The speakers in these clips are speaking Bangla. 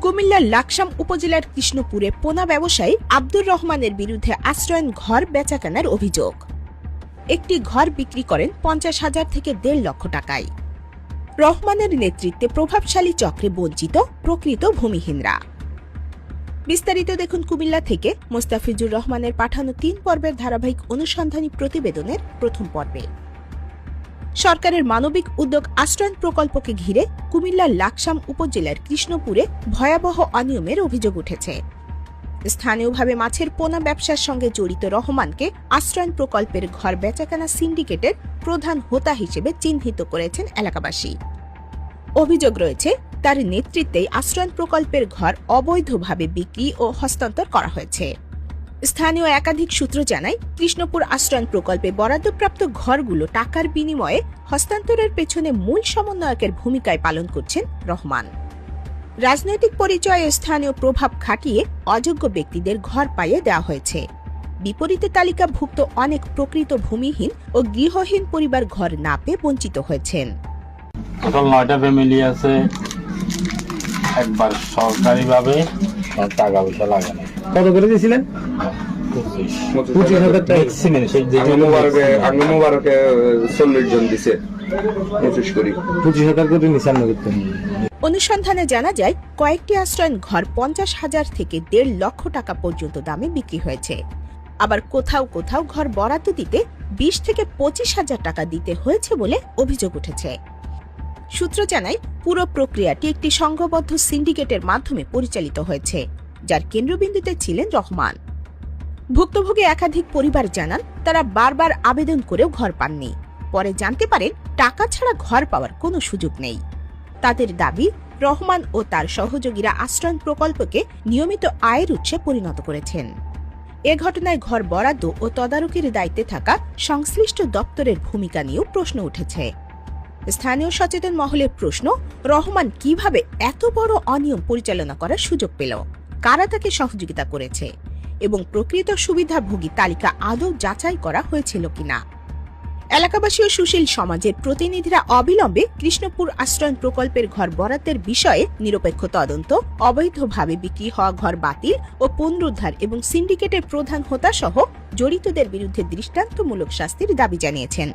কুমিল্লার লাকসাম উপজেলার কৃষ্ণপুরে পোনা ব্যবসায়ী আব্দুর রহমানের বিরুদ্ধে আশ্রয়ন ঘর বেচাকেনার অভিযোগ। একটি ঘর বিক্রি করেন ৫০,০০০ থেকে ১.৫ লক্ষ টাকায়। রহমানের নেতৃত্বে প্রভাবশালী চক্রে বঞ্চিত প্রকৃত ভূমিহীনরা। বিস্তারিত দেখুন কুমিল্লা থেকে মোস্তাফিজুর রহমানের পাঠানো ৩ পর্বের ধারাবাহিক অনুসন্ধানী প্রতিবেদনের প্রথম পর্বে। সরকারের মানবিক উদ্যোগ আশ্রয়ন প্রকল্পকে ঘিরে কুমিল্লার লাকসাম উপজেলার কৃষ্ণপুরে ভয়াবহ অনিয়মের অভিযোগ উঠেছে। স্থানীয়ভাবে মাছের পোনা ব্যবসার সঙ্গে জড়িত রহমানকে আশ্রয়ন প্রকল্পের ঘর বেচাকেনা সিন্ডিকেটের প্রধান হোতা হিসেবে চিহ্নিত করেছেন এলাকাবাসী। অভিযোগ রয়েছে তার নেতৃত্বেই আশ্রয়ন প্রকল্পের ঘর অবৈধভাবে বিক্রি ও হস্তান্তর করা হয়েছে। স্থানীয় একাধিক সূত্র জানায়, কৃষ্ণপুর আশ্রয়ন প্রকল্পে বরাদ্দপ্রাপ্ত ঘরগুলো টাকার বিনিময়ে হস্তান্তরের পেছনে মূল সমন্বয়কের ভূমিকায় পালন করছেন রহমান। রাজনৈতিক পরিচয়ে স্থানীয় প্রভাব খাটিয়ে অযোগ্য ব্যক্তিদের ঘর পাইয়ে দেওয়া হয়েছে। বিপরীতে তালিকাভুক্ত অনেক প্রকৃত ভূমিহীন ও গৃহহীন পরিবার ঘর না পেয়ে বঞ্চিত হয়েছেন। টোটাল 9টা ফ্যামিলি আছে। একবার সরকারিভাবে টাকা পয়সা লাগে না। কত করে দিয়েছিলেন? 25,000 টাকা। মোবারকে 40 জন দিছে 25,000 করে নিছেন না করতে। অনুসন্ধানে জানা যায়, কয়েকটি আশ্রয়ন ঘর ৫০,০০০ থেকে ১.৫ লক্ষ টাকা পর্যন্ত দামে বিক্রি হয়েছে। আবার কোথাও কোথাও ঘর বরাদ্দ দিতে ২০ থেকে ২৫,০০০ টাকা দিতে হয়েছে বলে অভিযোগ উঠেছে। সূত্র জানায়, পুরো প্রক্রিয়াটি একটি সংঘবদ্ধ সিন্ডিকেটের মাধ্যমে পরিচালিত হয়েছে, যার কেন্দ্রবিন্দুতে ছিলেন রহমান। ভুক্তভোগী একাধিক পরিবার জানান, তারা বারবার আবেদন করেও ঘর পাননি। পরে জানতে পারেন টাকা ছাড়া ঘর পাওয়ার কোনো সুযোগ নেই। তাদের দাবি, রহমান ও তার সহযোগীরা আশ্রয়ন প্রকল্পকে নিয়মিত আয়ের উৎসে পরিণত করেছেন। এ ঘটনায় ঘর বরাদ্দ ও তদারকির দায়িত্বে থাকা সংশ্লিষ্ট দপ্তরের ভূমিকা নিয়েও প্রশ্ন উঠেছে। স্থানীয় সচেতন মহলের প্রশ্ন, রহমান কিভাবে এত বড় অনিয়ম পরিচালনা করার সুযোগ পেল, কারা তাকে সহযোগিতা করেছে এবং প্রকৃত সুবিধাভোগী তালিকা আদৌ যাচাই করা হয়েছিল কিনা। এলাকাবাসী ও সুশীল সমাজের প্রতিনিধিরা অবিলম্বে কৃষ্ণপুর আশ্রয়ন প্রকল্পের ঘর বরাদ্দের বিষয়ে নিরপেক্ষ তদন্ত, অবৈধভাবে বিক্রি হওয়া ঘর বাতিল ও পুনরুদ্ধার এবং সিন্ডিকেটের প্রধান হোতা সহ জড়িতদের বিরুদ্ধে দৃষ্টান্তমূলক শাস্তির দাবি জানিয়েছেন।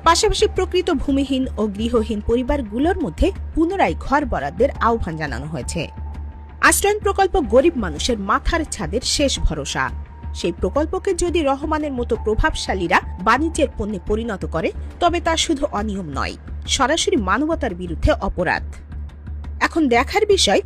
পাশাপাশি প্রকৃত ভূমিহীন ও গৃহহীন পরিবারগুলোর মধ্যে পুনরায় ঘর বরাদ্দের আহ্বান জানানো হয়েছে। আশ্রয়ন প্রকল্প গরিব মানুষের মাথার ছাদের শেষ ভরসা। সেই প্রকল্পকে যদি রহমানের মতো প্রভাবশালীরা বাণিজ্যের পণ্যে পরিণত করে, তবে তা শুধু অনিয়ম নয়, সরাসরি মানবতার বিরুদ্ধে অপরাধ। এখন দেখার বিষয়,